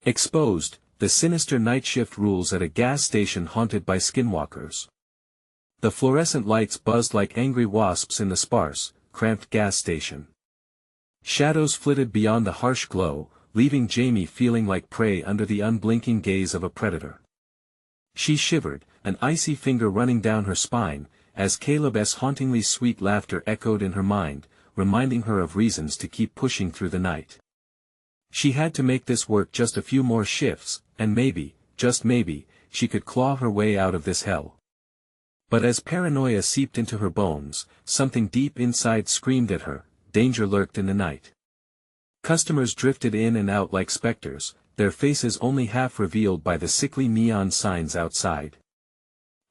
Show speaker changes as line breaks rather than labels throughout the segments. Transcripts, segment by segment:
Exposed, the sinister night shift rules at a gas station haunted by skinwalkers. The fluorescent lights buzzed like angry wasps in the sparse, cramped gas station. Shadows flitted beyond the harsh glow, leaving Jamie feeling like prey under the unblinking gaze of a predator. She shivered, an icy finger running down her spine, as Caleb's hauntingly sweet laughter echoed in her mind, reminding her of reasons to keep pushing through the night. She had to make this work just a few more shifts, and maybe, just maybe, she could claw her way out of this hell. But as paranoia seeped into her bones, something deep inside screamed at her, danger lurked in the night. Customers drifted in and out like specters, their faces only half revealed by the sickly neon signs outside.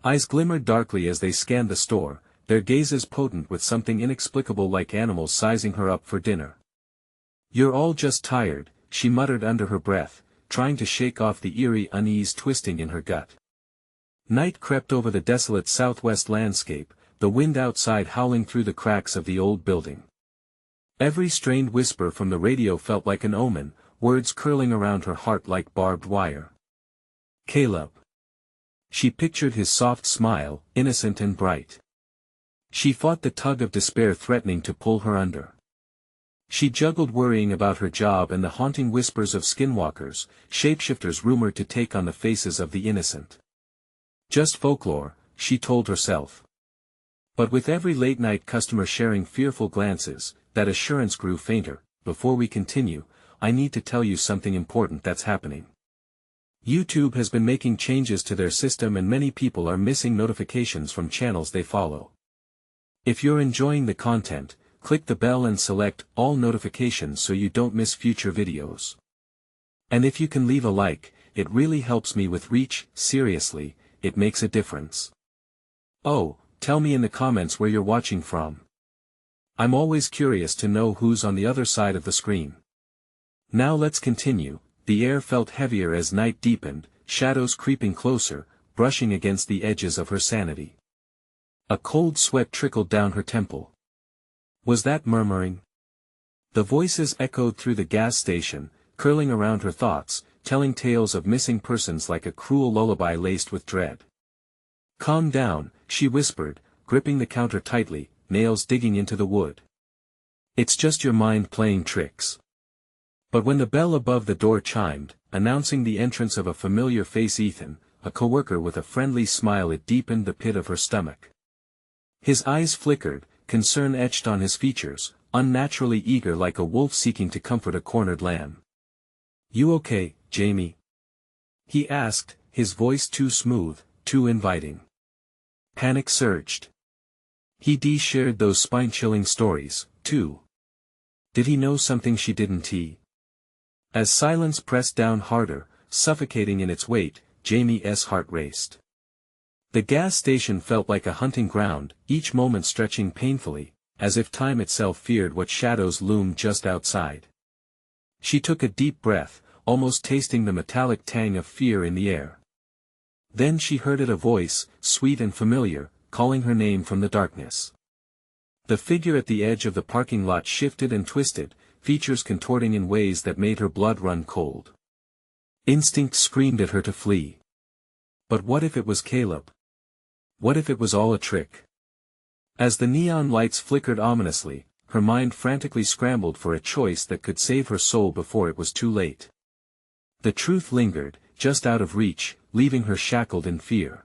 Eyes glimmered darkly as they scanned the store, their gazes potent with something inexplicable like animals sizing her up for dinner. "You're all just tired," she muttered under her breath, trying to shake off the eerie unease twisting in her gut. Night crept over the desolate southwest landscape, the wind outside howling through the cracks of the old building. Every strained whisper from the radio felt like an omen, words curling around her heart like barbed wire. Caleb. She pictured his soft smile, innocent and bright. She fought the tug of despair threatening to pull her under. She juggled worrying about her job and the haunting whispers of skinwalkers, shapeshifters rumored to take on the faces of the innocent. Just folklore, she told herself. But with every late-night customer sharing fearful glances, that assurance grew fainter. Before we continue, I need to tell you something important that's happening. YouTube has been making changes to their system and many people are missing notifications from channels they follow. If you're enjoying the content, click the bell and select all notifications so you don't miss future videos. And if you can leave a like, it really helps me with reach. Seriously, it makes a difference. Oh, tell me in the comments where you're watching from. I'm always curious to know who's on the other side of the screen. Now let's continue. The air felt heavier as night deepened, shadows creeping closer, brushing against the edges of her sanity. A cold sweat trickled down her temple. Was that murmuring? The voices echoed through the gas station, curling around her thoughts, telling tales of missing persons like a cruel lullaby laced with dread. "Calm down," she whispered, gripping the counter tightly, nails digging into the wood. "It's just your mind playing tricks." But when the bell above the door chimed, announcing the entrance of a familiar face, Ethan, a coworker with a friendly smile, it deepened the pit of her stomach. His eyes flickered, concern etched on his features, unnaturally eager like a wolf seeking to comfort a cornered lamb. "You okay, Jamie?" he asked, his voice too smooth, too inviting. Panic surged. He'd shared those spine-chilling stories, too. Did he know something she didn't? As silence pressed down harder, suffocating in its weight, Jamie's heart raced. The gas station felt like a hunting ground, each moment stretching painfully, as if time itself feared what shadows loomed just outside. She took a deep breath, almost tasting the metallic tang of fear in the air. Then she heard a voice, sweet and familiar, calling her name from the darkness. The figure at the edge of the parking lot shifted and twisted, features contorting in ways that made her blood run cold. Instinct screamed at her to flee. But what if it was Caleb? What if it was all a trick? As the neon lights flickered ominously, her mind frantically scrambled for a choice that could save her soul before it was too late. The truth lingered, just out of reach, leaving her shackled in fear.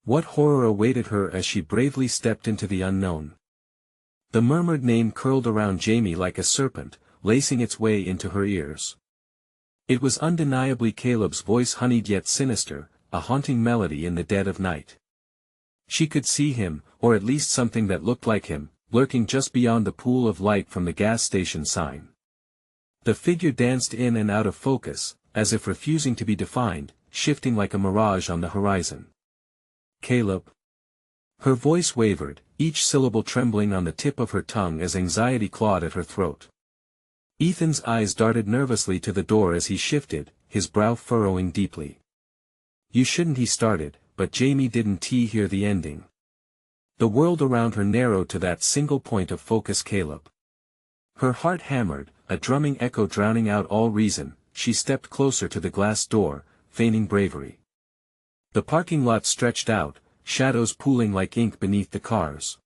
What horror awaited her as she bravely stepped into the unknown? The murmured name curled around Jamie like a serpent, lacing its way into her ears. It was undeniably Caleb's voice, honeyed yet sinister, a haunting melody in the dead of night. She could see him, or at least something that looked like him, lurking just beyond the pool of light from the gas station sign. The figure danced in and out of focus, as if refusing to be defined, shifting like a mirage on the horizon. "Caleb?" Her voice wavered, each syllable trembling on the tip of her tongue as anxiety clawed at her throat. Ethan's eyes darted nervously to the door as he shifted, his brow furrowing deeply. "You shouldn't," he started, but Jamie didn't hear the ending. The world around her narrowed to that single point of focus, Caleb. Her heart hammered, a drumming echo drowning out all reason, she stepped closer to the glass door, feigning bravery. The parking lot stretched out, shadows pooling like ink beneath the cars.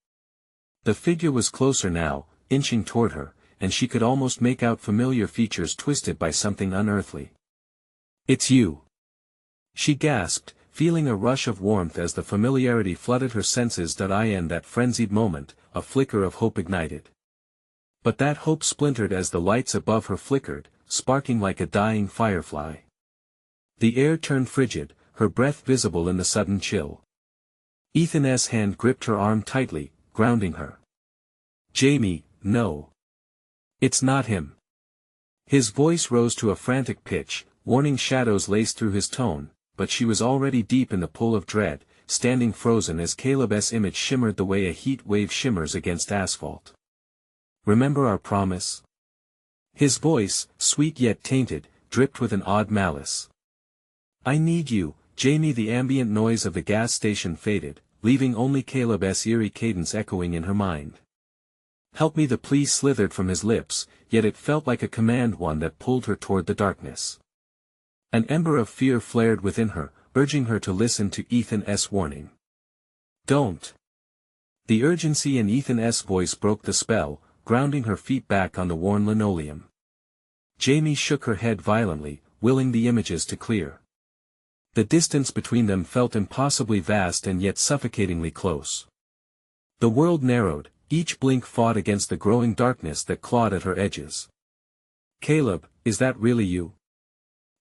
The figure was closer now, inching toward her, and she could almost make out familiar features twisted by something unearthly. "It's you!" she gasped, feeling a rush of warmth as the familiarity flooded her senses. In that frenzied moment, a flicker of hope ignited. But that hope splintered as the lights above her flickered, sparking like a dying firefly. The air turned frigid, her breath visible in the sudden chill. Ethan's hand gripped her arm tightly, grounding her. "Jamie, no. It's not him." His voice rose to a frantic pitch, warning shadows laced through his tone, but she was already deep in the pull of dread, standing frozen as Caleb's image shimmered the way a heat wave shimmers against asphalt. "Remember our promise?" His voice, sweet yet tainted, dripped with an odd malice. "I need you, Jamie." The ambient noise of the gas station faded, leaving only Caleb's eerie cadence echoing in her mind. "Help me." The plea slithered from his lips, yet it felt like a command, one that pulled her toward the darkness. An ember of fear flared within her, urging her to listen to Ethan's warning. "Don't." The urgency in Ethan's voice broke the spell, grounding her feet back on the worn linoleum. Jamie shook her head violently, willing the images to clear. The distance between them felt impossibly vast and yet suffocatingly close. The world narrowed, each blink fought against the growing darkness that clawed at her edges. "Caleb, is that really you?"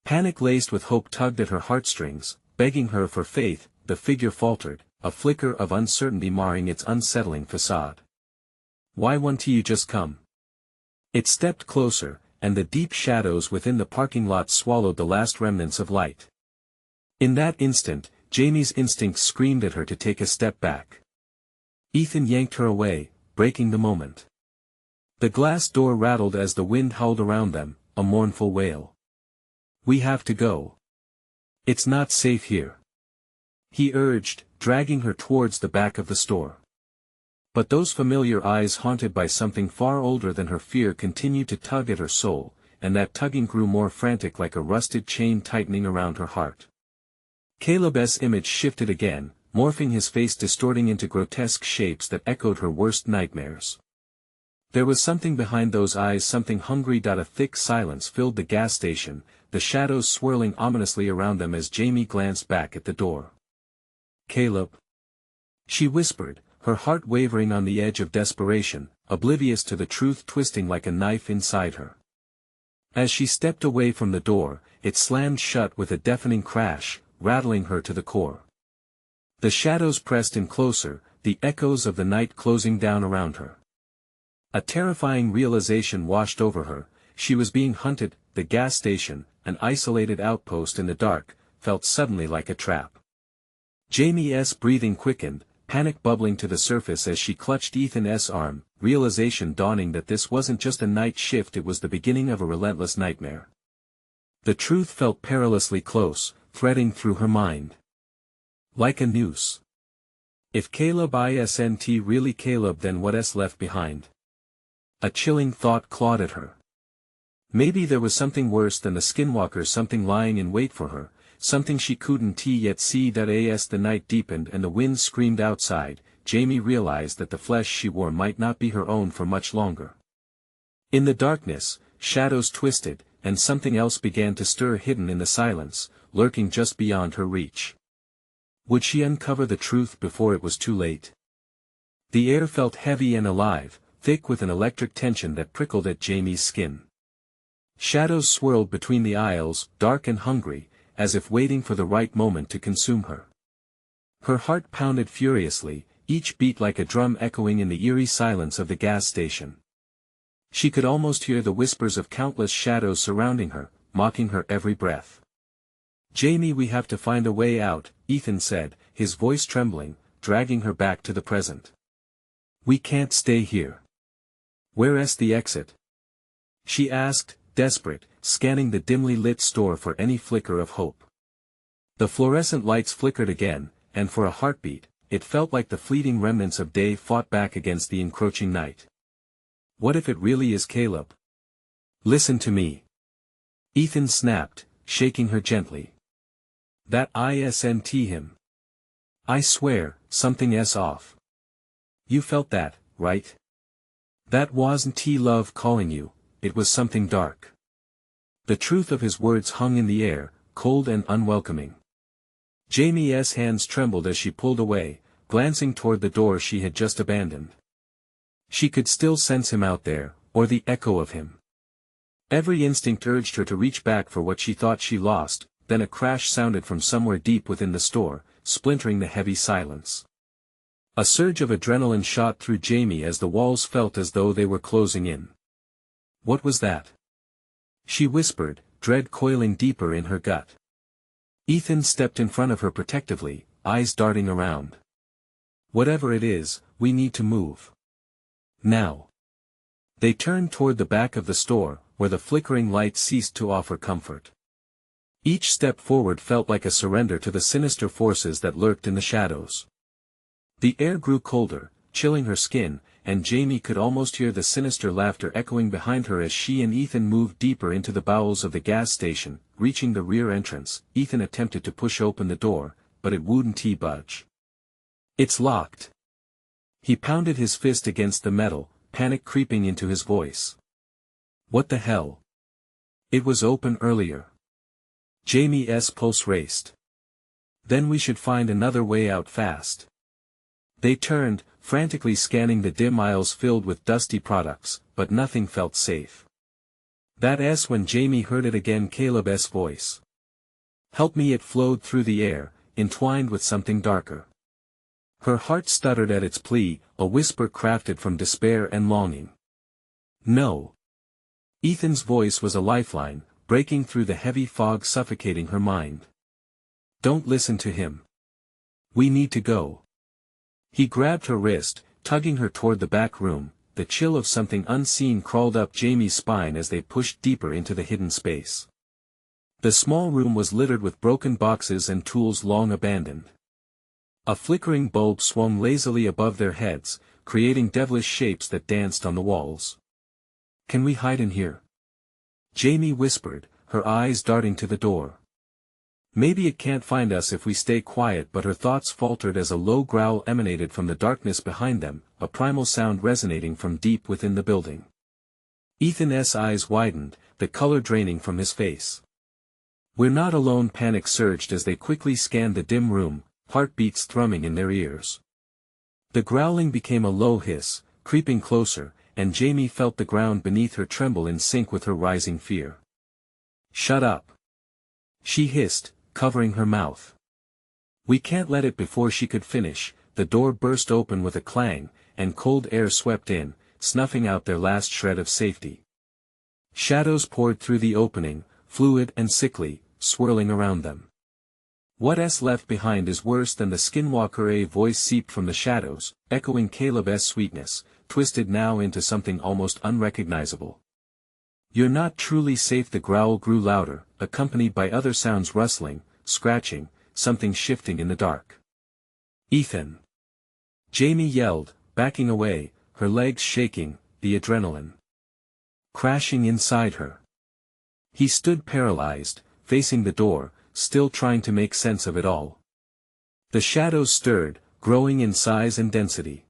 Panic laced with hope tugged at her heartstrings, begging her for faith. The figure faltered, a flicker of uncertainty marring its unsettling facade. "Why won't you just come?" It stepped closer, and the deep shadows within the parking lot swallowed the last remnants of light. In that instant, Jamie's instincts screamed at her to take a step back. Ethan yanked her away, breaking the moment. The glass door rattled as the wind howled around them, a mournful wail. "We have to go. It's not safe here," he urged, dragging her towards the back of the store. But those familiar eyes, haunted by something far older than her fear, continued to tug at her soul, and that tugging grew more frantic, like a rusted chain tightening around her heart. Caleb's image shifted again, morphing, his face distorting into grotesque shapes that echoed her worst nightmares. There was something behind those eyes, something hungry. A thick silence filled the gas station, the shadows swirling ominously around them as Jamie glanced back at the door. "Caleb," she whispered, her heart wavering on the edge of desperation, oblivious to the truth twisting like a knife inside her. As she stepped away from the door, it slammed shut with a deafening crash, rattling her to the core. The shadows pressed in closer, the echoes of the night closing down around her. A terrifying realization washed over her: she was being hunted. The gas station, an isolated outpost in the dark, felt suddenly like a trap. Jamie's breathing quickened, panic bubbling to the surface as she clutched Ethan's arm, realization dawning that this wasn't just a night shift, it was the beginning of a relentless nightmare. The truth felt perilously close, threading through her mind. Like a noose. If Caleb isn't really Caleb, then what's left behind? A chilling thought clawed at her. Maybe there was something worse than the Skinwalkers, something lying in wait for her, something she couldn't yet see. As the night deepened and the wind screamed outside, Jamie realized that the flesh she wore might not be her own for much longer. In the darkness, shadows twisted, and something else began to stir, hidden in the silence, lurking just beyond her reach. Would she uncover the truth before it was too late? The air felt heavy and alive, thick with an electric tension that prickled at Jamie's skin. Shadows swirled between the aisles, dark and hungry, as if waiting for the right moment to consume her. Her heart pounded furiously, each beat like a drum echoing in the eerie silence of the gas station. She could almost hear the whispers of countless shadows surrounding her, mocking her every breath. "Jamie, we have to find a way out," Ethan said, his voice trembling, dragging her back to the present. "We can't stay here." "Where's the exit?" she asked, desperate, scanning the dimly lit store for any flicker of hope. The fluorescent lights flickered again, and for a heartbeat, it felt like the fleeting remnants of day fought back against the encroaching night. "What if it really is Caleb?" "Listen to me." Ethan snapped, shaking her gently. That isn't him. I swear, something's off. You felt that, right? That wasn't love calling you, it was something dark. The truth of his words hung in the air, cold and unwelcoming. Jamie's hands trembled as she pulled away, glancing toward the door she had just abandoned. She could still sense him out there, or the echo of him. Every instinct urged her to reach back for what she thought she lost, then a crash sounded from somewhere deep within the store, splintering the heavy silence. A surge of adrenaline shot through Jamie as the walls felt as though they were closing in. What was that? She whispered, dread coiling deeper in her gut. Ethan stepped in front of her protectively, eyes darting around. Whatever it is, we need to move. Now. They turned toward the back of the store, where the flickering light ceased to offer comfort. Each step forward felt like a surrender to the sinister forces that lurked in the shadows. The air grew colder, chilling her skin, and Jamie could almost hear the sinister laughter echoing behind her as she and Ethan moved deeper into the bowels of the gas station. Reaching the rear entrance, Ethan attempted to push open the door, but it wouldn't budge. It's locked. He pounded his fist against the metal, panic creeping into his voice. What the hell? It was open earlier. Jamie's pulse raced. Then we should find another way out fast. They turned, frantically scanning the dim aisles filled with dusty products, but nothing felt safe. That's when Jamie heard it again, Caleb's voice. Help me! It flowed through the air, entwined with something darker. Her heart stuttered at its plea, a whisper crafted from despair and longing. No. Ethan's voice was a lifeline, breaking through the heavy fog suffocating her mind. Don't listen to him. We need to go. He grabbed her wrist, tugging her toward the back room. The chill of something unseen crawled up Jamie's spine as they pushed deeper into the hidden space. The small room was littered with broken boxes and tools long abandoned. A flickering bulb swung lazily above their heads, creating devilish shapes that danced on the walls. Can we hide in here? Jamie whispered, her eyes darting to the door. Maybe it can't find us if we stay quiet, but her thoughts faltered as a low growl emanated from the darkness behind them, a primal sound resonating from deep within the building. Ethan's eyes widened, the color draining from his face. We're not alone, panic surged as they quickly scanned the dim room, heartbeats thrumming in their ears. The growling became a low hiss, creeping closer, and Jamie felt the ground beneath her tremble in sync with her rising fear. Shut up! She hissed, covering her mouth. We can't let it. Before she could finish, the door burst open with a clang, and cold air swept in, snuffing out their last shred of safety. Shadows poured through the opening, fluid and sickly, swirling around them. What's left behind is worse than the Skinwalker. A voice seeped from the shadows, echoing Caleb's sweetness, twisted now into something almost unrecognizable. You're not truly safe. The growl grew louder, accompanied by other sounds, rustling, scratching, something shifting in the dark. Ethan! Jamie yelled, backing away, her legs shaking, the adrenaline crashing inside her. He stood paralyzed, facing the door, still trying to make sense of it all. The shadows stirred, growing in size and density.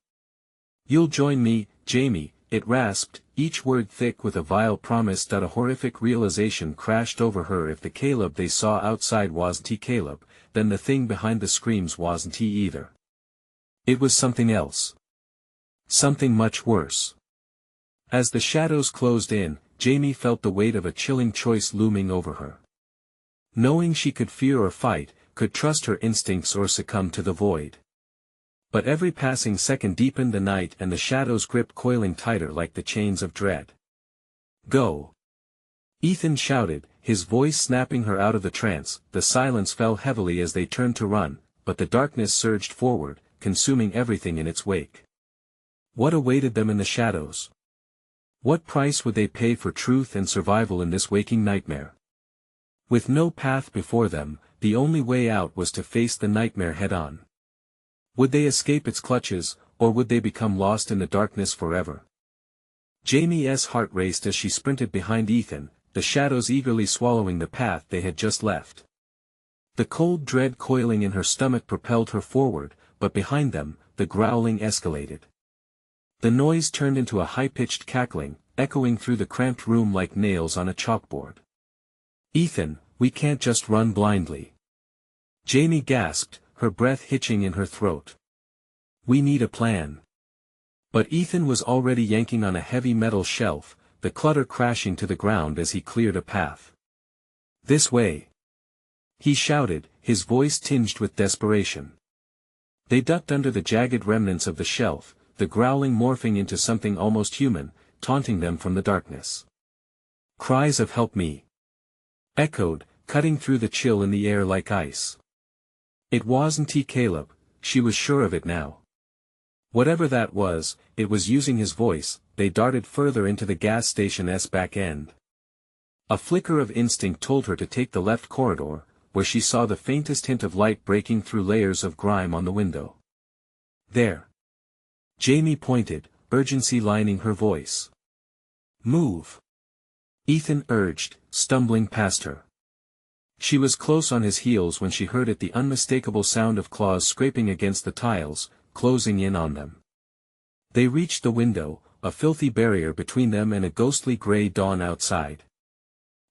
You'll join me, Jamie, it rasped, each word thick with a vile promise. A horrific realization crashed over her. If the Caleb they saw outside wasn't Caleb, then the thing behind the screams wasn't he either. It was something else. Something much worse. As the shadows closed in, Jamie felt the weight of a chilling choice looming over her. Knowing she could fear or fight, could trust her instincts or succumb to the void. But every passing second deepened the night, and the shadows gripped, coiling tighter like the chains of dread. Go! Ethan shouted, his voice snapping her out of the trance. The silence fell heavily as they turned to run, but the darkness surged forward, consuming everything in its wake. What awaited them in the shadows? What price would they pay for truth and survival in this waking nightmare? With no path before them, the only way out was to face the nightmare head-on. Would they escape its clutches, or would they become lost in the darkness forever? Jamie's heart raced as she sprinted behind Ethan, the shadows eagerly swallowing the path they had just left. The cold dread coiling in her stomach propelled her forward, but behind them, the growling escalated. The noise turned into a high-pitched cackling, echoing through the cramped room like nails on a chalkboard. "Ethan, we can't just run blindly," Jamie gasped, her breath hitching in her throat. "We need a plan." But Ethan was already yanking on a heavy metal shelf, the clutter crashing to the ground as he cleared a path. "This way!" he shouted, his voice tinged with desperation. They ducked under the jagged remnants of the shelf, the growling morphing into something almost human, taunting them from the darkness. Cries of "Help me!" echoed, cutting through the chill in the air like ice. It wasn't Caleb, she was sure of it now. Whatever that was, it was using his voice. They darted further into the gas station's back end. A flicker of instinct told her to take the left corridor, where she saw the faintest hint of light breaking through layers of grime on the window. "There!" Jamie pointed, urgency lining her voice. "Move!" Ethan urged, stumbling past her. She was close on his heels when she heard it, the unmistakable sound of claws scraping against the tiles, closing in on them. They reached the window, a filthy barrier between them and a ghostly grey dawn outside.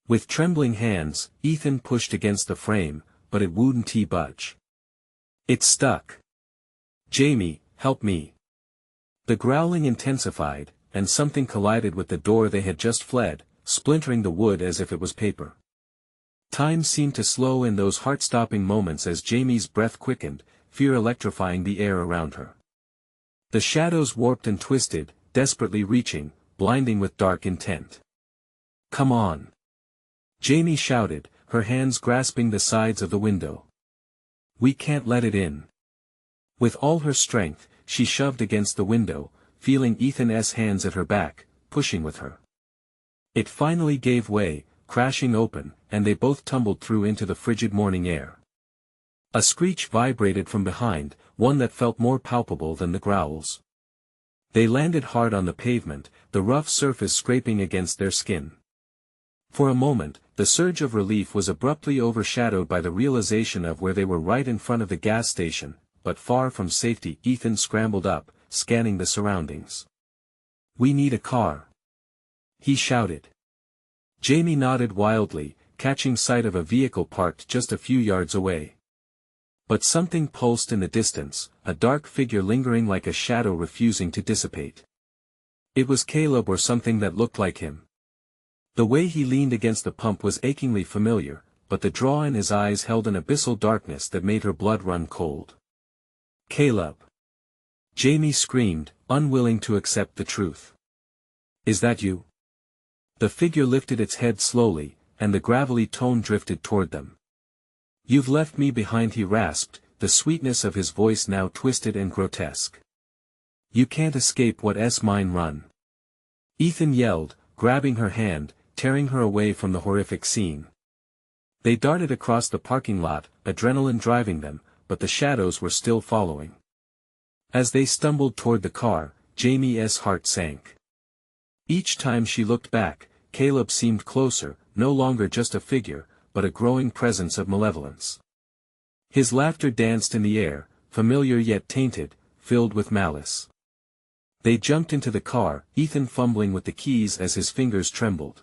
With trembling hands, Ethan pushed against the frame, but it wouldn't budge. It stuck. "Jamie, help me!" The growling intensified, and something collided with the door they had just fled, splintering the wood as if it was paper. Time seemed to slow in those heart-stopping moments as Jamie's breath quickened, fear electrifying the air around her. The shadows warped and twisted, desperately reaching, blinding with dark intent. "Come on!" Jamie shouted, her hands grasping the sides of the window. "We can't let it in." With all her strength, she shoved against the window, feeling Ethan's hands at her back, pushing with her. It finally gave way, crashing open, and they both tumbled through into the frigid morning air. A screech vibrated from behind, one that felt more palpable than the growls. They landed hard on the pavement, the rough surface scraping against their skin. For a moment, the surge of relief was abruptly overshadowed by the realization of where they were, right in front of the gas station, but far from safety. Ethan scrambled up, scanning the surroundings. "We need a car," he shouted. Jamie nodded wildly, catching sight of a vehicle parked just a few yards away. But something pulsed in the distance, a dark figure lingering like a shadow refusing to dissipate. It was Caleb, or something that looked like him. The way he leaned against the pump was achingly familiar, but the draw in his eyes held an abyssal darkness that made her blood run cold. "Caleb!" Jamie screamed, unwilling to accept the truth. "Is that you?" The figure lifted its head slowly, and the gravelly tone drifted toward them. "You've left me behind," he rasped, the sweetness of his voice now twisted and grotesque. "You can't escape what's mine. Run!" Ethan yelled, grabbing her hand, tearing her away from the horrific scene. They darted across the parking lot, adrenaline driving them, but the shadows were still following. As they stumbled toward the car, Jamie's heart sank. Each time she looked back, Caleb seemed closer, no longer just a figure, but a growing presence of malevolence. His laughter danced in the air, familiar yet tainted, filled with malice. They jumped into the car, Ethan fumbling with the keys as his fingers trembled.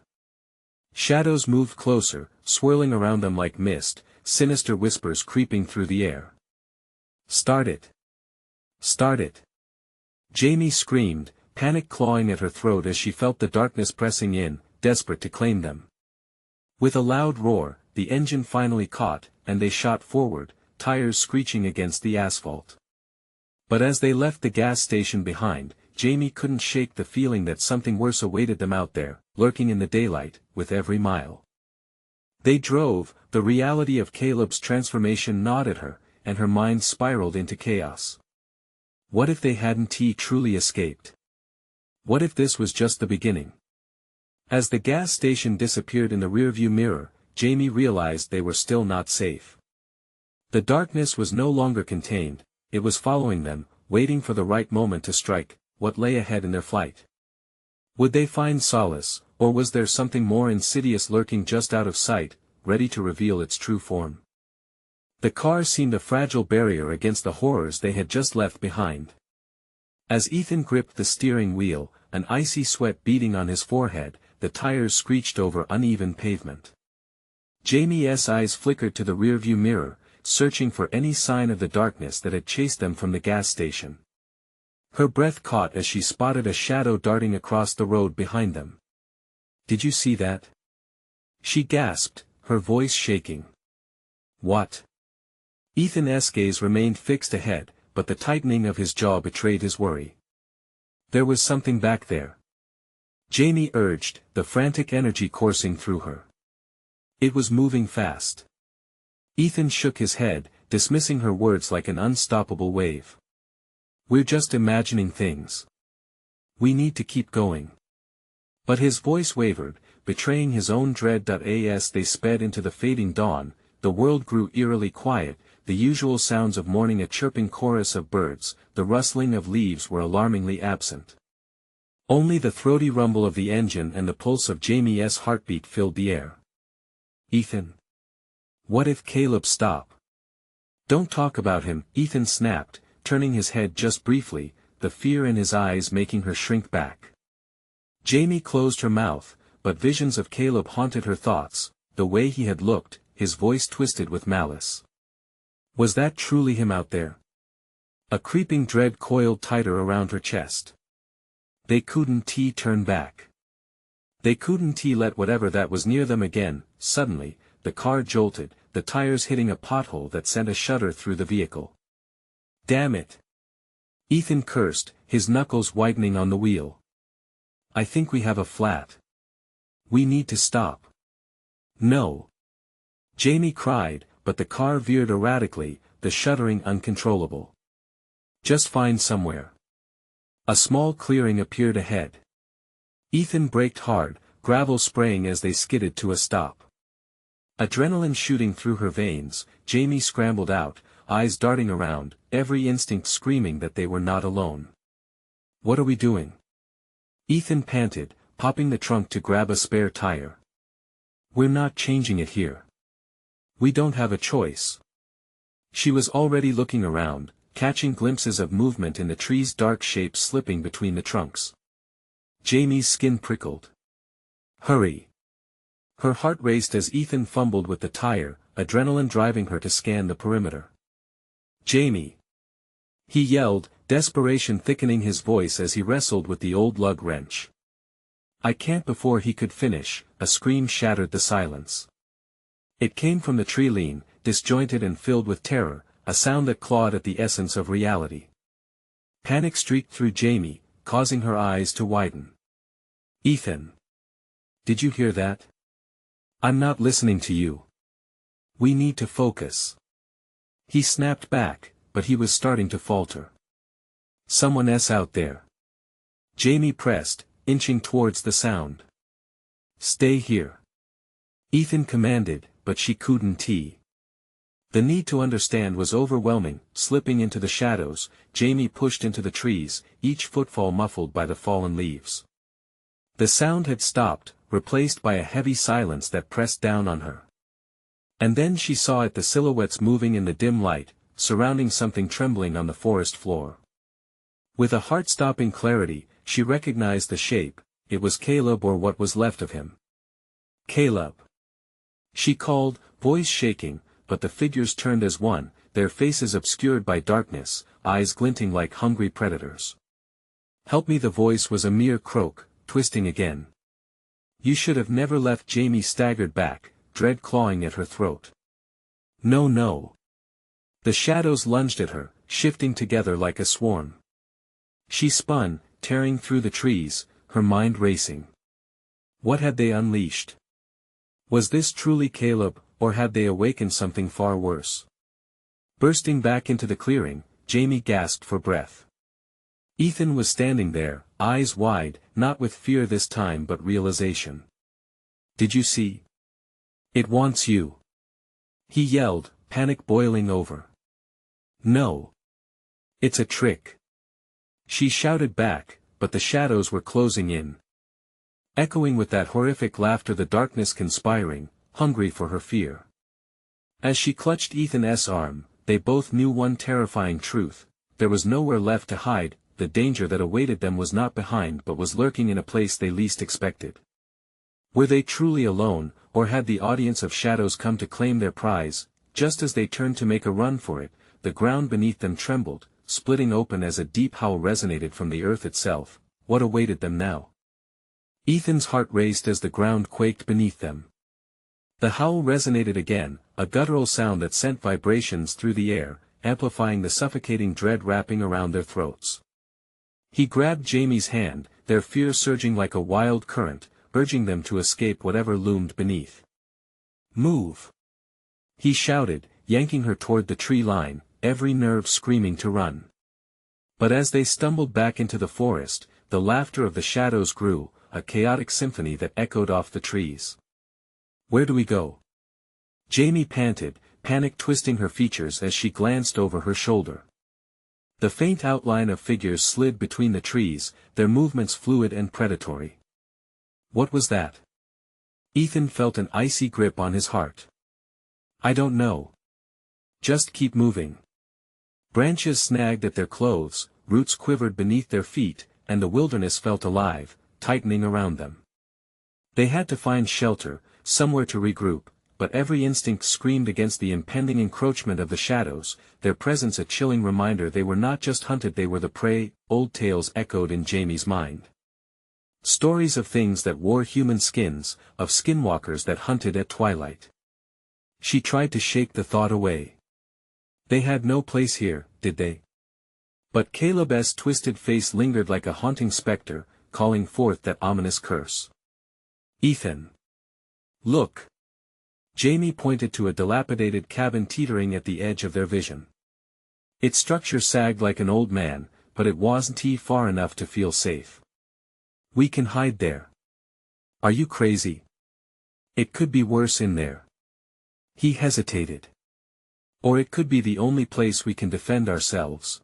Shadows moved closer, swirling around them like mist, sinister whispers creeping through the air. "Start it! Start it!" Jamie screamed, panic clawing at her throat as she felt the darkness pressing in, desperate to claim them. With a loud roar, the engine finally caught, and they shot forward, tires screeching against the asphalt. But as they left the gas station behind, Jamie couldn't shake the feeling that something worse awaited them out there, lurking in the daylight, with every mile. They drove, the reality of Caleb's transformation gnawed at her, and her mind spiraled into chaos. What if they hadn't truly escaped? What if this was just the beginning? As the gas station disappeared in the rearview mirror, Jamie realized they were still not safe. The darkness was no longer contained, it was following them, waiting for the right moment to strike what lay ahead in their flight. Would they find solace, Or was there something more insidious lurking just out of sight, ready to reveal its true form? The car seemed a fragile barrier against the horrors they had just left behind. As Ethan gripped the steering wheel, an icy sweat beading on his forehead, the tires screeched over uneven pavement. Jamie's eyes flickered to the rearview mirror, searching for any sign of the darkness that had chased them from the gas station. Her breath caught as she spotted a shadow darting across the road behind them. "Did you see that?" she gasped, her voice shaking. "What?" Ethan's gaze remained fixed ahead, but the tightening of his jaw betrayed his worry. "There was something back there," Jamie urged, the frantic energy coursing through her. "It was moving fast." Ethan shook his head, dismissing her words like an unstoppable wave. "We're just imagining things. We need to keep going." But his voice wavered, betraying his own dread. As they sped into the fading dawn, the world grew eerily quiet, the usual sounds of morning, a chirping chorus of birds, the rustling of leaves were alarmingly absent. Only the throaty rumble of the engine and the pulse of Jamie's heartbeat filled the air. "Ethan. What if Caleb stopped?" "Don't talk about him," Ethan snapped, turning his head just briefly, the fear in his eyes making her shrink back. Jamie closed her mouth, but visions of Caleb haunted her thoughts, the way he had looked, his voice twisted with malice. Was that truly him out there? A creeping dread coiled tighter around her chest. They couldn't turn back. They couldn't let whatever that was near them again. Suddenly, the car jolted, the tires hitting a pothole that sent a shudder through the vehicle. "Damn it!" Ethan cursed, his knuckles whitening on the wheel. "I think we have a flat. We need to stop." "No!" Jamie cried, but the car veered erratically, the shuddering uncontrollable. "Just find somewhere." A small clearing appeared ahead. Ethan braked hard, gravel spraying as they skidded to a stop. Adrenaline shooting through her veins, Jamie scrambled out, eyes darting around, every instinct screaming that they were not alone. "What are we doing?" Ethan panted, popping the trunk to grab a spare tire. "We're not changing it here. We don't have a choice." She was already looking around, catching glimpses of movement in the trees, dark shapes slipping between the trunks. Jamie's skin prickled. "Hurry!" Her heart raced as Ethan fumbled with the tire, adrenaline driving her to scan the perimeter. "Jamie!" he yelled, desperation thickening his voice as he wrestled with the old lug wrench. "I can't." Before he could finish, a scream shattered the silence. It came from the tree lean, disjointed and filled with terror, a sound that clawed at the essence of reality. Panic streaked through Jamie, causing her eyes to widen. "Ethan! Did you hear that? I'm not listening to you. We need to focus." He snapped back, but he was starting to falter. "Someone else out there." Jamie pressed, inching towards the sound. "Stay here," Ethan commanded, but she couldn't. The need to understand was overwhelming. Slipping into the shadows, Jamie pushed into the trees, each footfall muffled by the fallen leaves. The sound had stopped, replaced by a heavy silence that pressed down on her. And then she saw it, the silhouettes moving in the dim light, surrounding something trembling on the forest floor. With a heart-stopping clarity, she recognized the shape. It was Caleb, or what was left of him. "Caleb!" she called, voice shaking, but the figures turned as one, their faces obscured by darkness, eyes glinting like hungry predators. "Help me!" The voice was a mere croak, twisting again. "You should have never left." Jamie staggered back, dread clawing at her throat. "No, no." The shadows lunged at her, shifting together like a swarm. She spun, tearing through the trees, her mind racing. What had they unleashed? Was this truly Caleb, or had they awakened something far worse? Bursting back into the clearing, Jamie gasped for breath. Ethan was standing there, eyes wide, not with fear this time but realization. "Did you see? It wants you!" he yelled, panic boiling over. "No. It's a trick!" she shouted back, but the shadows were closing in. echoing with that horrific laughter, the darkness conspiring, hungry for her fear. As she clutched Ethan's arm, they both knew one terrifying truth: there was nowhere left to hide. The danger that awaited them was not behind but was lurking in a place they least expected. Were they truly alone, or had the audience of shadows come to claim their prize? Just as they turned to make a run for it, the ground beneath them trembled, splitting open as a deep howl resonated from the earth itself. What awaited them now? Ethan's heart raced as the ground quaked beneath them. The howl resonated again, a guttural sound that sent vibrations through the air, amplifying the suffocating dread wrapping around their throats. He grabbed Jamie's hand, their fear surging like a wild current, urging them to escape whatever loomed beneath. "Move!" he shouted, yanking her toward the tree line, every nerve screaming to run. But as they stumbled back into the forest, the laughter of the shadows grew, a chaotic symphony that echoed off the trees. "Where do we go?" Jamie panted, panic twisting her features as she glanced over her shoulder. The faint outline of figures slid between the trees, their movements fluid and predatory. What was that? Ethan felt an icy grip on his heart. "I don't know. Just keep moving." Branches snagged at their clothes, roots quivered beneath their feet, and the wilderness felt alive, tightening around them. They had to find shelter, somewhere to regroup, but every instinct screamed against the impending encroachment of the shadows, their presence a chilling reminder they were not just hunted, they were the prey. Old tales echoed in Jamie's mind. Stories of things that wore human skins, of skinwalkers that hunted at twilight. She tried to shake the thought away. They had no place here, did they? But Caleb's twisted face lingered like a haunting specter, calling forth that ominous curse. "Ethan! Look!" Jamie pointed to a dilapidated cabin teetering at the edge of their vision. Its structure sagged like an old man, but it wasn't far enough to feel safe. "We can hide there." "Are you crazy? It could be worse in there." He hesitated. "Or it could be the only place we can defend ourselves."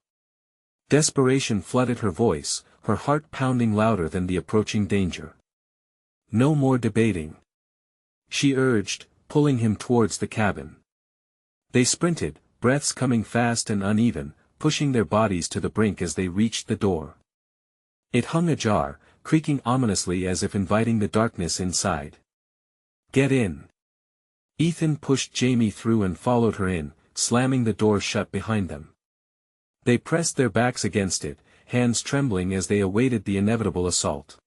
Desperation flooded her voice, her heart pounding louder than the approaching danger. "No more debating," she urged, pulling him towards the cabin. They sprinted, breaths coming fast and uneven, pushing their bodies to the brink as they reached the door. It hung ajar, creaking ominously as if inviting the darkness inside. "Get in." Ethan pushed Jamie through and followed her in, slamming the door shut behind them. They pressed their backs against it, hands trembling as they awaited the inevitable assault.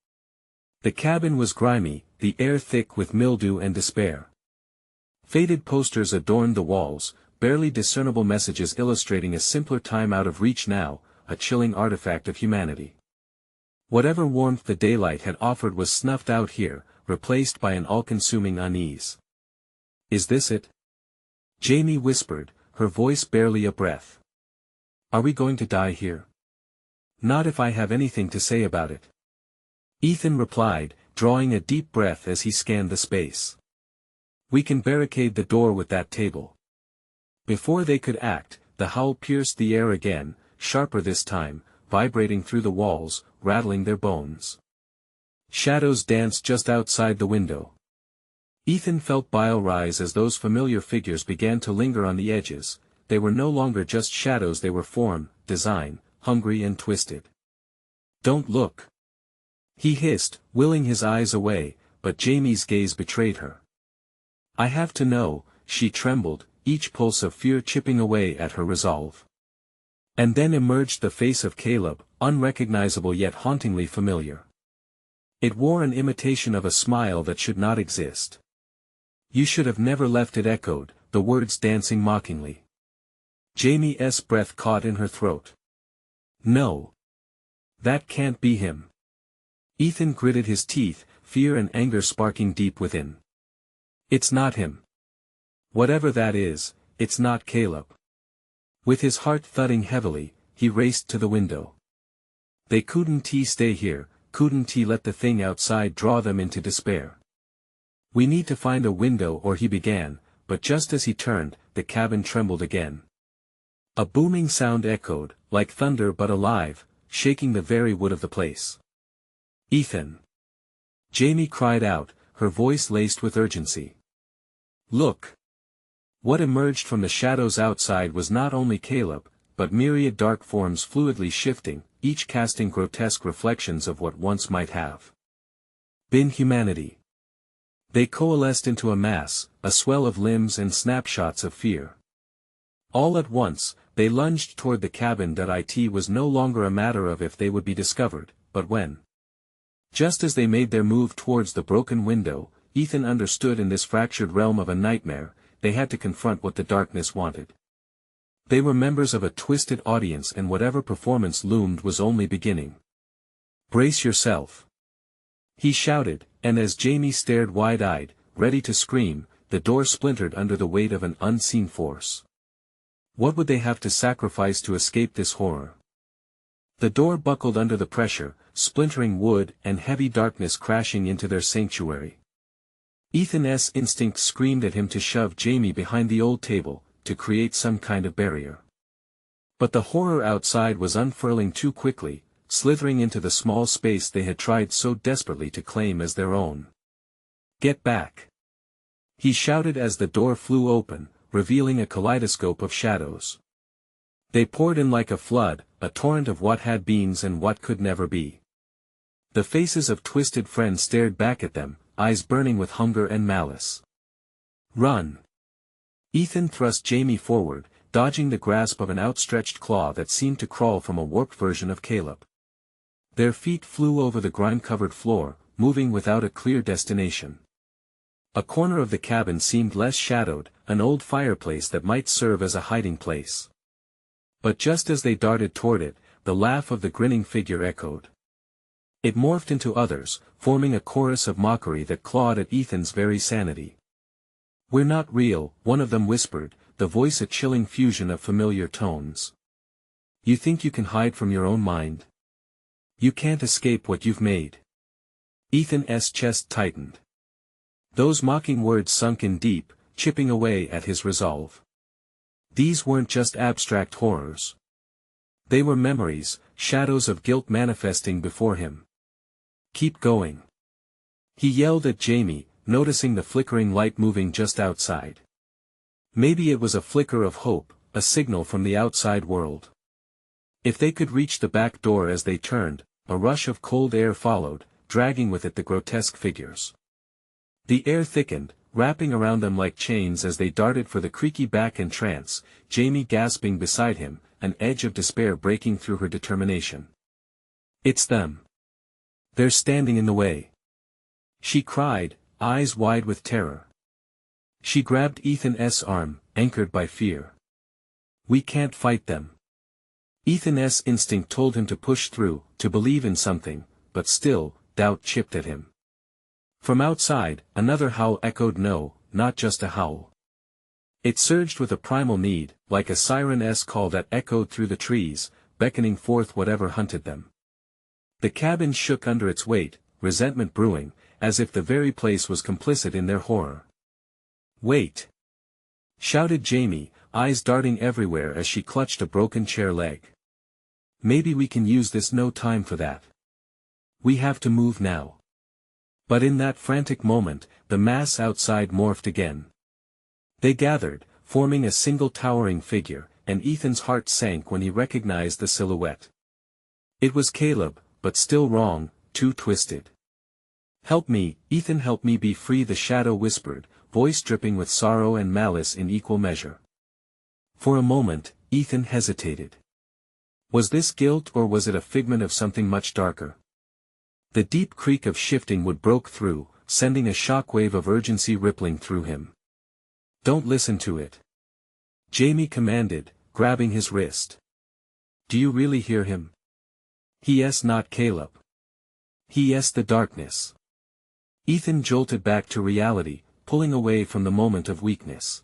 The cabin was grimy, the air thick with mildew and despair. Faded posters adorned the walls, barely discernible messages illustrating a simpler time out of reach now, a chilling artifact of humanity. Whatever warmth the daylight had offered was snuffed out here, replaced by an all-consuming unease. "Is this it?" Jamie whispered, her voice barely a breath. "Are we going to die here?" "Not if I have anything to say about it," Ethan replied, drawing a deep breath as he scanned the space. "We can barricade the door with that table." Before they could act, the howl pierced the air again, sharper this time, vibrating through the walls, rattling their bones. Shadows danced just outside the window. Ethan felt bile rise as those familiar figures began to linger on the edges. They were no longer just shadows, they were form, design, hungry and twisted. "Don't look," he hissed, willing his eyes away, but Jamie's gaze betrayed her. "I have to know," she trembled, each pulse of fear chipping away at her resolve. And then emerged the face of Caleb, unrecognizable yet hauntingly familiar. It wore an imitation of a smile that should not exist. "You should have never left," it echoed, the words dancing mockingly. Jamie's breath caught in her throat. "No. That can't be him." Ethan gritted his teeth, fear and anger sparking deep within. "It's not him. Whatever that is, it's not Caleb." With his heart thudding heavily, he raced to the window. They couldn't stay here, couldn't let the thing outside draw them into despair. "We need to find a window," or he began, but just as he turned, the cabin trembled again. A booming sound echoed, like thunder but alive, shaking the very wood of the place. "Ethan!" Jamie cried out, her voice laced with urgency. Look! What emerged from the shadows outside was not only Caleb, but myriad dark forms fluidly shifting, each casting grotesque reflections of what once might have been humanity. They coalesced into a mass, a swell of limbs and snapshots of fear. All at once, they lunged toward the cabin. It was no longer a matter of if they would be discovered, but when. Just as they made their move towards the broken window, Ethan understood in this fractured realm of a nightmare, they had to confront what the darkness wanted. They were members of a twisted audience, and whatever performance loomed was only beginning. Brace yourself! He shouted, and as Jamie stared wide-eyed, ready to scream, the door splintered under the weight of an unseen force. What would they have to sacrifice to escape this horror? The door buckled under the pressure, splintering wood and heavy darkness crashing into their sanctuary. Ethan's instinct screamed at him to shove Jamie behind the old table, to create some kind of barrier. But the horror outside was unfurling too quickly, slithering into the small space they had tried so desperately to claim as their own. Get back! He shouted as the door flew open, revealing a kaleidoscope of shadows. They poured in like a flood, a torrent of what had beens and what could never be. The faces of twisted friends stared back at them, eyes burning with hunger and malice. Run! Ethan thrust Jamie forward, dodging the grasp of an outstretched claw that seemed to crawl from a warped version of Caleb. Their feet flew over the grime-covered floor, moving without a clear destination. A corner of the cabin seemed less shadowed, an old fireplace that might serve as a hiding place. But just as they darted toward it, the laugh of the grinning figure echoed. It morphed into others, forming a chorus of mockery that clawed at Ethan's very sanity. "We're not real," one of them whispered, the voice a chilling fusion of familiar tones. "You think you can hide from your own mind? You can't escape what you've made." Ethan's chest tightened. Those mocking words sunk in deep, chipping away at his resolve. These weren't just abstract horrors. They were memories, shadows of guilt manifesting before him. "Keep going!" He yelled at Jamie, noticing the flickering light moving just outside. Maybe it was a flicker of hope, a signal from the outside world. If they could reach the back door as they turned, a rush of cold air followed, dragging with it the grotesque figures. The air thickened, wrapping around them like chains as they darted for the creaky back entrance, Jamie gasping beside him, an edge of despair breaking through her determination. "It's them. They're standing in the way," she cried, eyes wide with terror. She grabbed Ethan's arm, anchored by fear. "We can't fight them." Ethan's instinct told him to push through, to believe in something, but still, doubt chipped at him. From outside, another howl echoed, no, not just a howl. It surged with a primal need, like a siren's call that echoed through the trees, beckoning forth whatever hunted them. The cabin shook under its weight, resentment brewing, as if the very place was complicit in their horror. "Wait!" shouted Jamie, eyes darting everywhere as she clutched a broken chair leg. "Maybe we can use this. No time for that. We have to move now." But in that frantic moment, the mass outside morphed again. They gathered, forming a single towering figure, and Ethan's heart sank when he recognized the silhouette. It was Caleb, but still wrong, too twisted. "Help me, Ethan, help me be free," the shadow whispered, voice dripping with sorrow and malice in equal measure. For a moment, Ethan hesitated. Was this guilt, or was it a figment of something much darker? The deep creak of shifting wood broke through, sending a shockwave of urgency rippling through him. "Don't listen to it," Jamie commanded, grabbing his wrist. "Do you really hear him? He-s not Caleb. He-s the darkness." Ethan jolted back to reality, pulling away from the moment of weakness.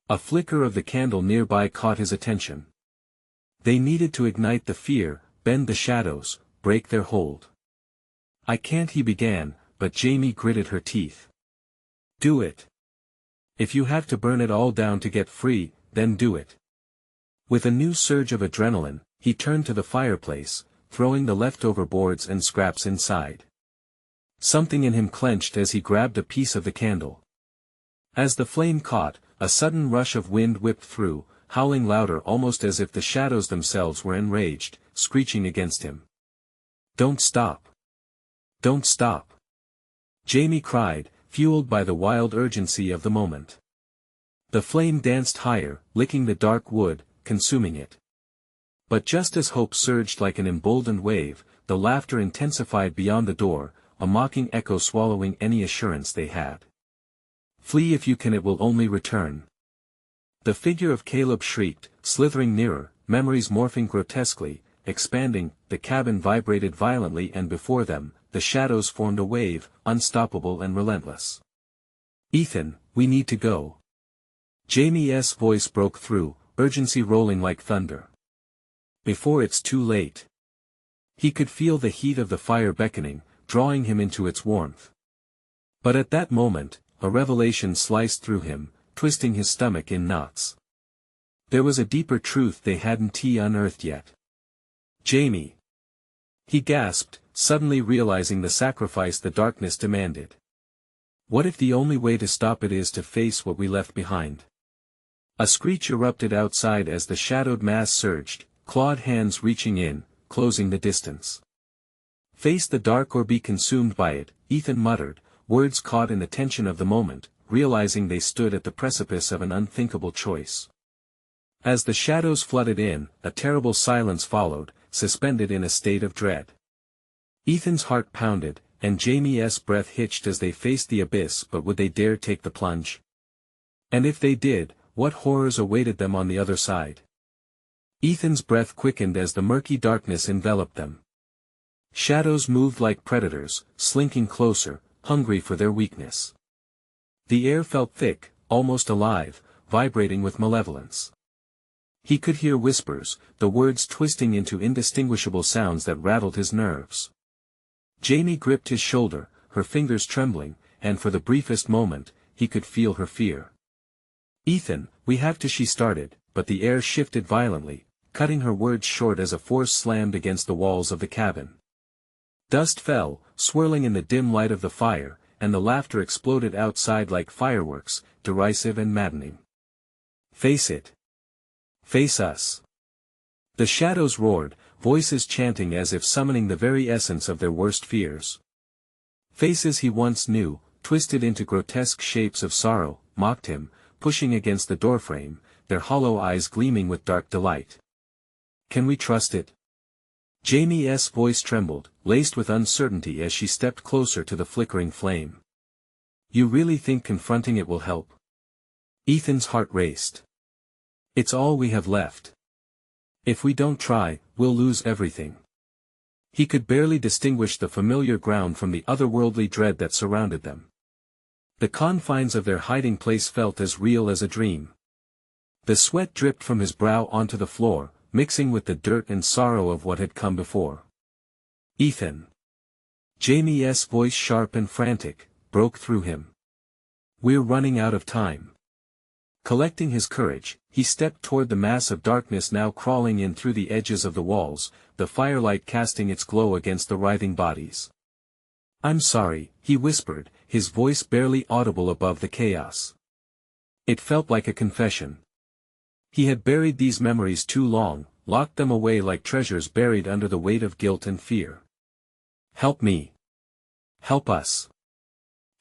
A flicker of the candle nearby caught his attention. They needed to ignite the fear, bend the shadows, break their hold. "I can't," he began, but Jamie gritted her teeth. "Do it. If you have to burn it all down to get free, then do it." With a new surge of adrenaline, he turned to the fireplace, throwing the leftover boards and scraps inside. Something in him clenched as he grabbed a piece of the candle. As the flame caught, a sudden rush of wind whipped through, howling louder almost as if the shadows themselves were enraged, screeching against him. "Don't stop! Don't stop!" Jamie cried, fueled by the wild urgency of the moment. The flame danced higher, licking the dark wood, consuming it. But just as hope surged like an emboldened wave, the laughter intensified beyond the door, a mocking echo swallowing any assurance they had. "Flee if you can, it will only return." The figure of Caleb shrieked, slithering nearer, memories morphing grotesquely, expanding. The cabin vibrated violently, and before them, the shadows formed a wave, unstoppable and relentless. "Ethan, we need to go." Jamie's voice broke through, urgency rolling like thunder. "Before it's too late." He could feel the heat of the fire beckoning, drawing him into its warmth. But at that moment, a revelation sliced through him, twisting his stomach in knots. There was a deeper truth they hadn't unearthed yet. "Jamie!" he gasped, suddenly realizing the sacrifice the darkness demanded. "What if the only way to stop it is to face what we left behind?" A screech erupted outside as the shadowed mass surged, clawed hands reaching in, closing the distance. "Face the dark or be consumed by it," Ethan muttered, words caught in the tension of the moment, realizing they stood at the precipice of an unthinkable choice. As the shadows flooded in, a terrible silence followed, suspended in a state of dread. Ethan's heart pounded, and Jamie's breath hitched as they faced the abyss. But would they dare take the plunge? And if they did, what horrors awaited them on the other side? Ethan's breath quickened as the murky darkness enveloped them. Shadows moved like predators, slinking closer, hungry for their weakness. The air felt thick, almost alive, vibrating with malevolence. He could hear whispers, the words twisting into indistinguishable sounds that rattled his nerves. Jamie gripped his shoulder, her fingers trembling, and for the briefest moment, he could feel her fear. "Ethan, we have to," she started, but the air shifted violently, cutting her words short as a force slammed against the walls of the cabin. Dust fell, swirling in the dim light of the fire, and the laughter exploded outside like fireworks, derisive and maddening. "Face it. Face us." The shadows roared, voices chanting as if summoning the very essence of their worst fears. Faces he once knew, twisted into grotesque shapes of sorrow, mocked him, pushing against the doorframe, their hollow eyes gleaming with dark delight. "Can we trust it?" Jamie's voice trembled, laced with uncertainty as she stepped closer to the flickering flame. "You really think confronting it will help?" Ethan's heart raced. "It's all we have left. If we don't try, we'll lose everything." He could barely distinguish the familiar ground from the otherworldly dread that surrounded them. The confines of their hiding place felt as real as a dream. The sweat dripped from his brow onto the floor, mixing with the dirt and sorrow of what had come before. "Ethan." Jamie's voice, sharp and frantic, broke through him. "We're running out of time." Collecting his courage, he stepped toward the mass of darkness now crawling in through the edges of the walls, the firelight casting its glow against the writhing bodies. "I'm sorry," he whispered, his voice barely audible above the chaos. It felt like a confession. He had buried these memories too long, locked them away like treasures buried under the weight of guilt and fear. "Help me. Help us."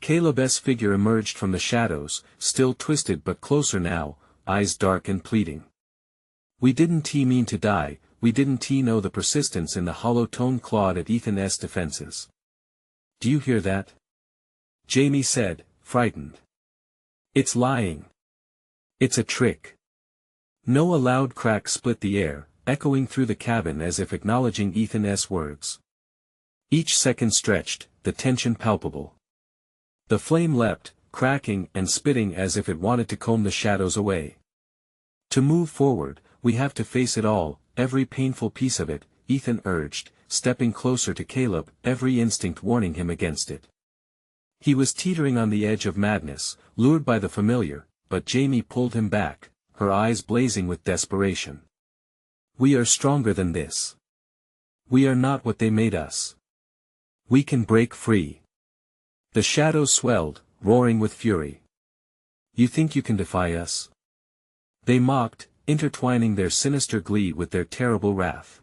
Caleb's figure emerged from the shadows, still twisted but closer now, eyes dark and pleading. "We didn't mean to die, we didn't know." The persistence in the hollow tone clawed at Ethan's defenses. "Do you hear that?" Jamie said, frightened. "It's lying. It's a trick." No, a loud crack split the air, echoing through the cabin as if acknowledging Ethan's words. Each second stretched, the tension palpable. The flame leapt, cracking and spitting as if it wanted to comb the shadows away. "To move forward, we have to face it all, every painful piece of it," Ethan urged, stepping closer to Caleb, every instinct warning him against it. He was teetering on the edge of madness, lured by the familiar, but Jamie pulled him back, her eyes blazing with desperation. "We are stronger than this. We are not what they made us. We can break free." The shadows swelled, roaring with fury. You think you can defy us? They mocked, intertwining their sinister glee with their terrible wrath.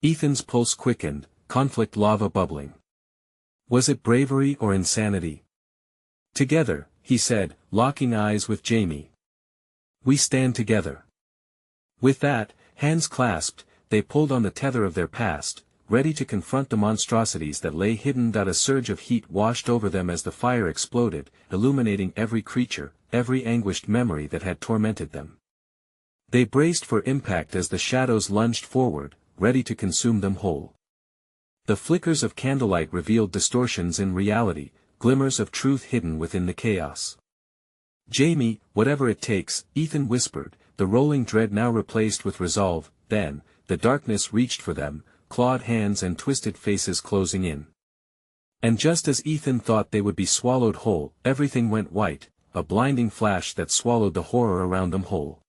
Ethan's pulse quickened, conflict lava bubbling. Was it bravery or insanity? Together, he said, locking eyes with Jamie. We stand together. With that, hands clasped, they pulled on the tether of their past, ready to confront the monstrosities that lay hidden. A surge of heat washed over them as the fire exploded, illuminating every creature, every anguished memory that had tormented them. They braced for impact as the shadows lunged forward, ready to consume them whole. The flickers of candlelight revealed distortions in reality, glimmers of truth hidden within the chaos. Jamie, whatever it takes, Ethan whispered, the rolling dread now replaced with resolve. Then, the darkness reached for them, clawed hands and twisted faces closing in. And just as Ethan thought they would be swallowed whole, everything went white, a blinding flash that swallowed the horror around them whole.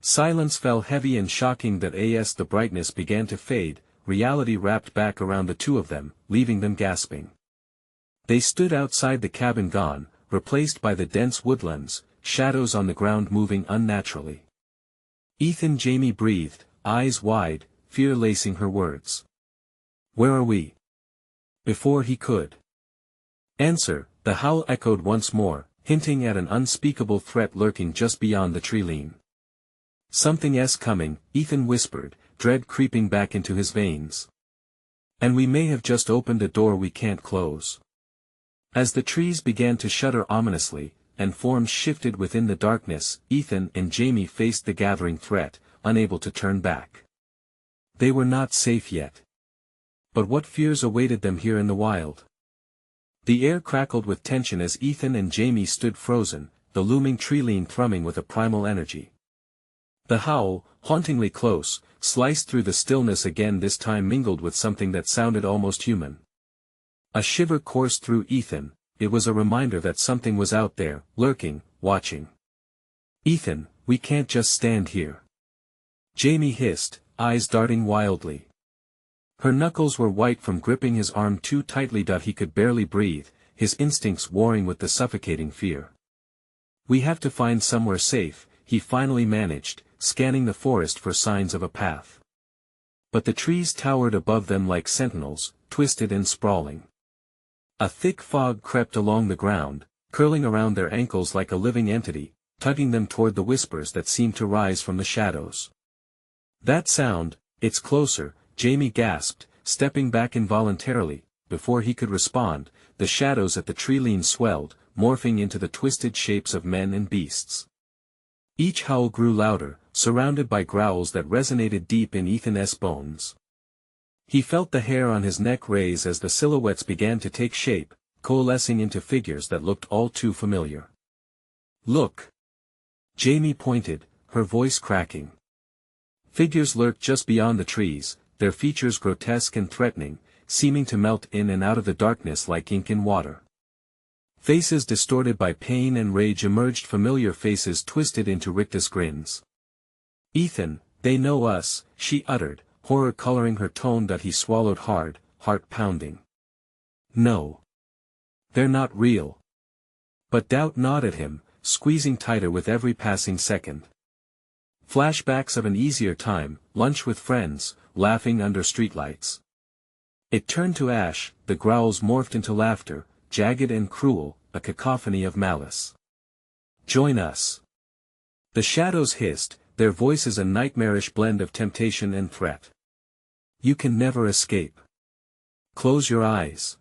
Silence fell heavy and shocking. As the brightness began to fade, reality wrapped back around the two of them, leaving them gasping. They stood outside the cabin gone, replaced by the dense woodlands, shadows on the ground moving unnaturally. Jamie breathed, eyes wide, fear lacing her words. Where are we? Before he could answer, the howl echoed once more, hinting at an unspeakable threat lurking just beyond the tree-line. Something's coming, Ethan whispered, dread creeping back into his veins. And we may have just opened a door we can't close. As the trees began to shudder ominously, and forms shifted within the darkness, Ethan and Jamie faced the gathering threat, unable to turn back. They were not safe yet. But what fears awaited them here in the wild? The air crackled with tension as Ethan and Jamie stood frozen, the looming tree-line thrumming with a primal energy. The howl, hauntingly close, sliced through the stillness again, this time mingled with something that sounded almost human. A shiver coursed through Ethan. It was a reminder that something was out there, lurking, watching. Ethan, we can't just stand here. Jamie hissed, eyes darting wildly. Her knuckles were white from gripping his arm too tightly. He could barely breathe, his instincts warring with the suffocating fear. We have to find somewhere safe, he finally managed, scanning the forest for signs of a path. But the trees towered above them like sentinels, twisted and sprawling. A thick fog crept along the ground, curling around their ankles like a living entity, tugging them toward the whispers that seemed to rise from the shadows. That sound, it's closer, Jamie gasped, stepping back involuntarily. Before he could respond, the shadows at the tree-line swelled, morphing into the twisted shapes of men and beasts. Each howl grew louder, surrounded by growls that resonated deep in Ethan's bones. He felt the hair on his neck raise as the silhouettes began to take shape, coalescing into figures that looked all too familiar. Look! Jamie pointed, her voice cracking. Figures lurked just beyond the trees, their features grotesque and threatening, seeming to melt in and out of the darkness like ink in water. Faces distorted by pain and rage emerged, familiar faces twisted into rictus grins. Ethan, they know us, she uttered, horror coloring her tone. He swallowed hard, heart pounding. No. They're not real. But doubt gnawed at him, squeezing tighter with every passing second. Flashbacks of an easier time, lunch with friends, laughing under streetlights. It turned to ash, the growls morphed into laughter, jagged and cruel, a cacophony of malice. Join us. The shadows hissed, their voices a nightmarish blend of temptation and threat. You can never escape. Close your eyes.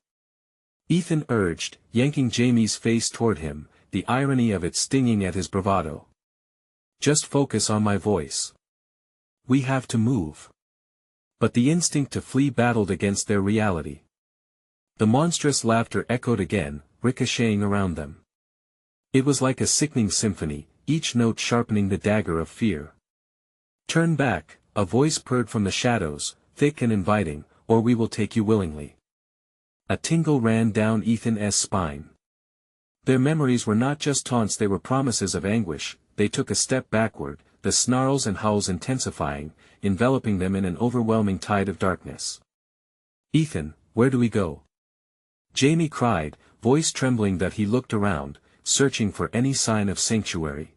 Ethan urged, yanking Jamie's face toward him, the irony of it stinging at his bravado. Just focus on my voice. We have to move. But the instinct to flee battled against their reality. The monstrous laughter echoed again, ricocheting around them. It was like a sickening symphony, each note sharpening the dagger of fear. Turn back, a voice purred from the shadows, thick and inviting, or we will take you willingly. A tingle ran down Ethan's spine. Their memories were not just taunts, they were promises of anguish. They took a step backward, the snarls and howls intensifying, enveloping them in an overwhelming tide of darkness. Ethan, where do we go? Jamie cried, voice trembling that he looked around, searching for any sign of sanctuary.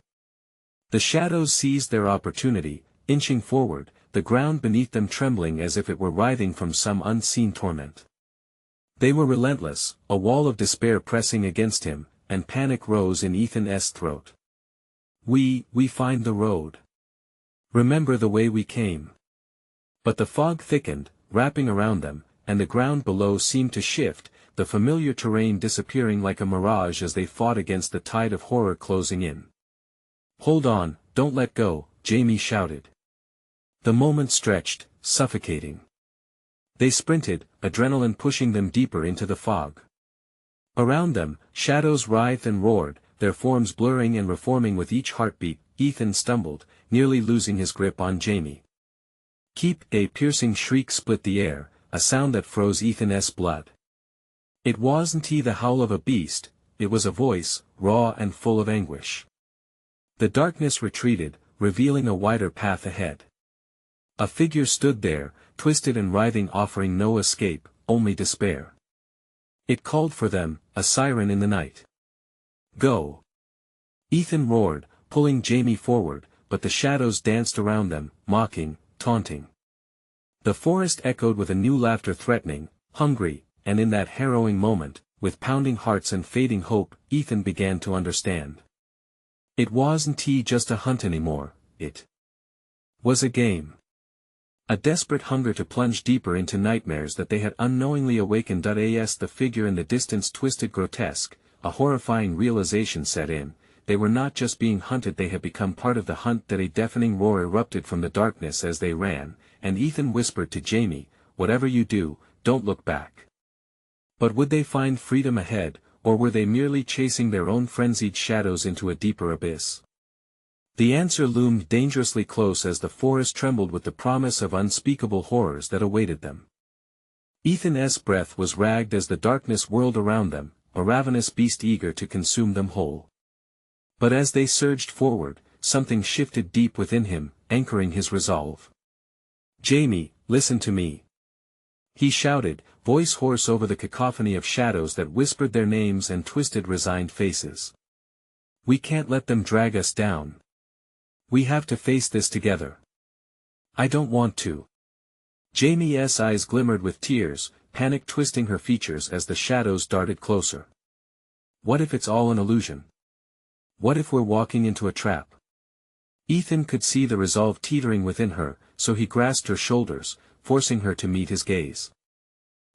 The shadows seized their opportunity, inching forward, the ground beneath them trembling as if it were writhing from some unseen torment. They were relentless, a wall of despair pressing against him, and panic rose in Ethan's throat. We find the road. Remember the way we came. But the fog thickened, wrapping around them, and the ground below seemed to shift, the familiar terrain disappearing like a mirage as they fought against the tide of horror closing in. Hold on, don't let go, Jamie shouted. The moment stretched, suffocating. They sprinted, adrenaline pushing them deeper into the fog. Around them, shadows writhed and roared, their forms blurring and reforming with each heartbeat. Ethan stumbled, nearly losing his grip on Jamie. Keep! A piercing shriek split the air, a sound that froze Ethan's blood. It wasn't the howl of a beast, it was a voice, raw and full of anguish. The darkness retreated, revealing a wider path ahead. A figure stood there, twisted and writhing, offering no escape, only despair. It called for them, a siren in the night. Go! Ethan roared, pulling Jamie forward, but the shadows danced around them, mocking, taunting. The forest echoed with a new laughter, threatening, hungry, and in that harrowing moment, with pounding hearts and fading hope, Ethan began to understand. It wasn't just a hunt anymore, it was a game. A desperate hunger to plunge deeper into nightmares that they had unknowingly awakened. As the figure in the distance twisted grotesque, a horrifying realization set in. They were not just being hunted, they had become part of the hunt. That a deafening roar erupted from the darkness as they ran, and Ethan whispered to Jamie, "Whatever you do, don't look back." But would they find freedom ahead, or were they merely chasing their own frenzied shadows into a deeper abyss? The answer loomed dangerously close as the forest trembled with the promise of unspeakable horrors that awaited them. Ethan's breath was ragged as the darkness whirled around them, a ravenous beast eager to consume them whole. But as they surged forward, something shifted deep within him, anchoring his resolve. "Jamie, listen to me," he shouted, voice hoarse over the cacophony of shadows that whispered their names and twisted resigned faces. "We can't let them drag us down. We have to face this together." "I don't want to." Jamie's eyes glimmered with tears, panic twisting her features as the shadows darted closer. "What if it's all an illusion? What if we're walking into a trap?" Ethan could see the resolve teetering within her, so he grasped her shoulders, forcing her to meet his gaze.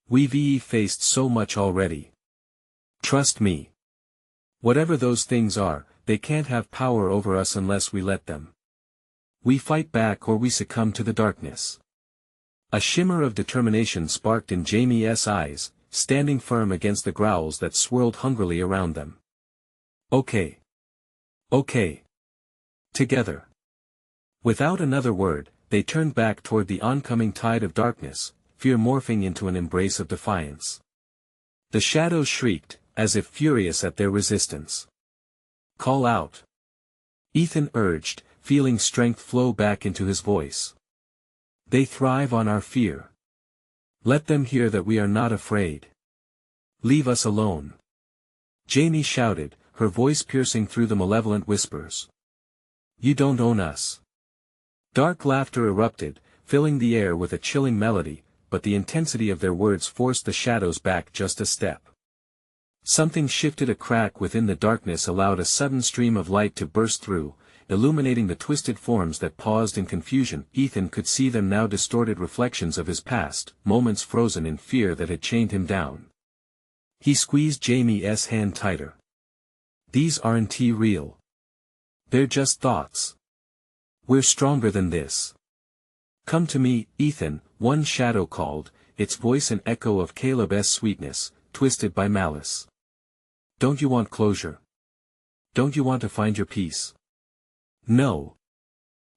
"We've faced so much already. Trust me. Whatever those things are, they can't have power over us unless we let them. We fight back or we succumb to the darkness." A shimmer of determination sparked in Jamie's eyes, standing firm against the growls that swirled hungrily around them. "Okay. Okay. Together." Without another word, they turned back toward the oncoming tide of darkness, fear morphing into an embrace of defiance. The shadows shrieked, as if furious at their resistance. "Call out," Ethan urged, feeling strength flow back into his voice. "They thrive on our fear. Let them hear that we are not afraid. Leave us alone." Jamie shouted, her voice piercing through the malevolent whispers. "You don't own us." Dark laughter erupted, filling the air with a chilling melody, but the intensity of their words forced the shadows back just a step. Something shifted, a crack within the darkness allowed a sudden stream of light to burst through, illuminating the twisted forms that paused in confusion. Ethan could see them now, distorted reflections of his past, moments frozen in fear that had chained him down. He squeezed Jamie's hand tighter. "These aren't real. They're just thoughts. We're stronger than this. Come to me, Ethan," one shadow called, its voice an echo of Caleb's sweetness, twisted by malice. "Don't you want closure? Don't you want to find your peace? No.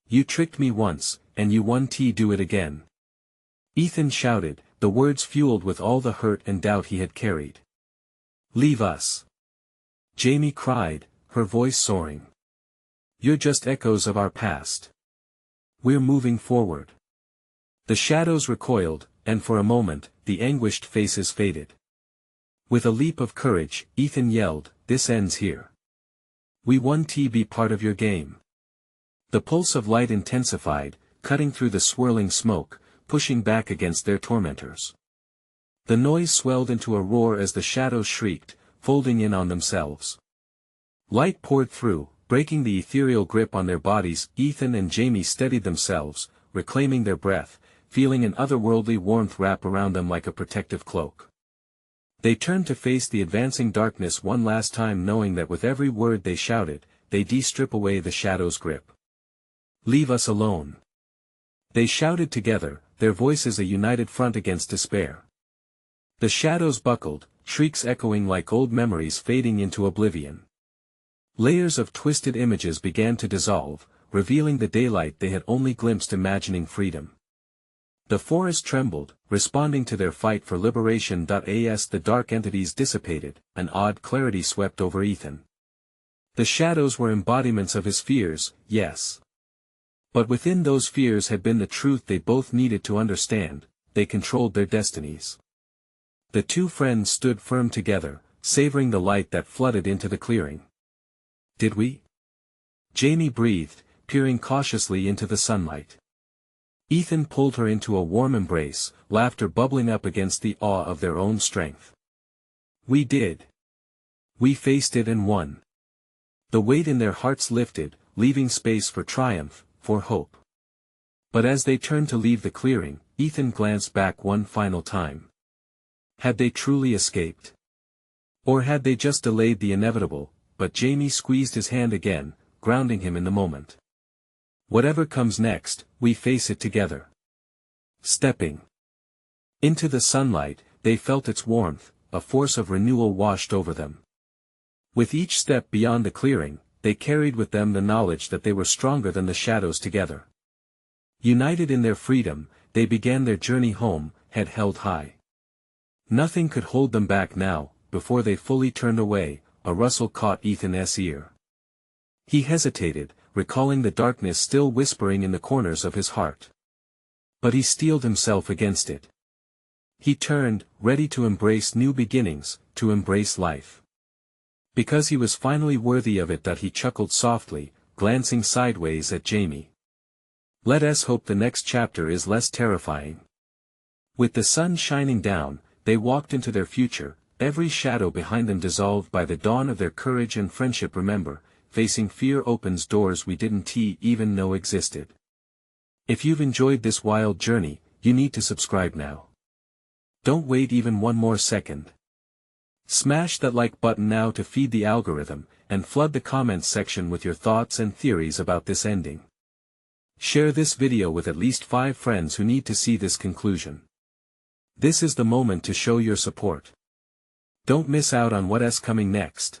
You tricked me once, and you won't do it again." Ethan shouted, the words fueled with all the hurt and doubt he had carried. "Leave us," Jamie cried, her voice soaring. "You're just echoes of our past. We're moving forward." The shadows recoiled, and for a moment, the anguished faces faded. With a leap of courage, Ethan yelled, "This ends here. We want to be part of your game." The pulse of light intensified, cutting through the swirling smoke, pushing back against their tormentors. The noise swelled into a roar as the shadows shrieked, folding in on themselves. Light poured through, breaking the ethereal grip on their bodies. Ethan and Jamie steadied themselves, reclaiming their breath, feeling an otherworldly warmth wrap around them like a protective cloak. They turned to face the advancing darkness one last time, knowing that with every word they shouted, they'd strip away the shadow's grip. "Leave us alone." They shouted together, their voices a united front against despair. The shadows buckled, shrieks echoing like old memories fading into oblivion. Layers of twisted images began to dissolve, revealing the daylight they had only glimpsed, imagining freedom. The forest trembled, responding to their fight for liberation. As the dark entities dissipated, an odd clarity swept over Ethan. The shadows were embodiments of his fears, yes. But within those fears had been the truth they both needed to understand: they controlled their destinies. The two friends stood firm together, savoring the light that flooded into the clearing. "Did we?" Jamie breathed, peering cautiously into the sunlight. Ethan pulled her into a warm embrace, laughter bubbling up against the awe of their own strength. "We did. We faced it and won." The weight in their hearts lifted, leaving space for triumph, for hope. But as they turned to leave the clearing, Ethan glanced back one final time. Had they truly escaped? Or had they just delayed the inevitable? But Jamie squeezed his hand again, grounding him in the moment. "Whatever comes next, we face it together." Stepping into the sunlight, they felt its warmth, a force of renewal washed over them. With each step beyond the clearing, they carried with them the knowledge that they were stronger than the shadows together. United in their freedom, they began their journey home, head held high. Nothing could hold them back now. Before they fully turned away, a rustle caught Ethan's ear. He hesitated, recalling the darkness still whispering in the corners of his heart. But he steeled himself against it. He turned, ready to embrace new beginnings, to embrace life. Because he was finally worthy of it. He chuckled softly, glancing sideways at Jamie. "Let us hope the next chapter is less terrifying." With the sun shining down, they walked into their future, every shadow behind them dissolved by the dawn of their courage and friendship. Remember, facing fear opens doors we didn't even know existed. If you've enjoyed this wild journey, you need to subscribe now. Don't wait even one more second. Smash that like button now to feed the algorithm, and flood the comments section with your thoughts and theories about this ending. Share this video with at least 5 friends who need to see this conclusion. This is the moment to show your support. Don't miss out on what's coming next.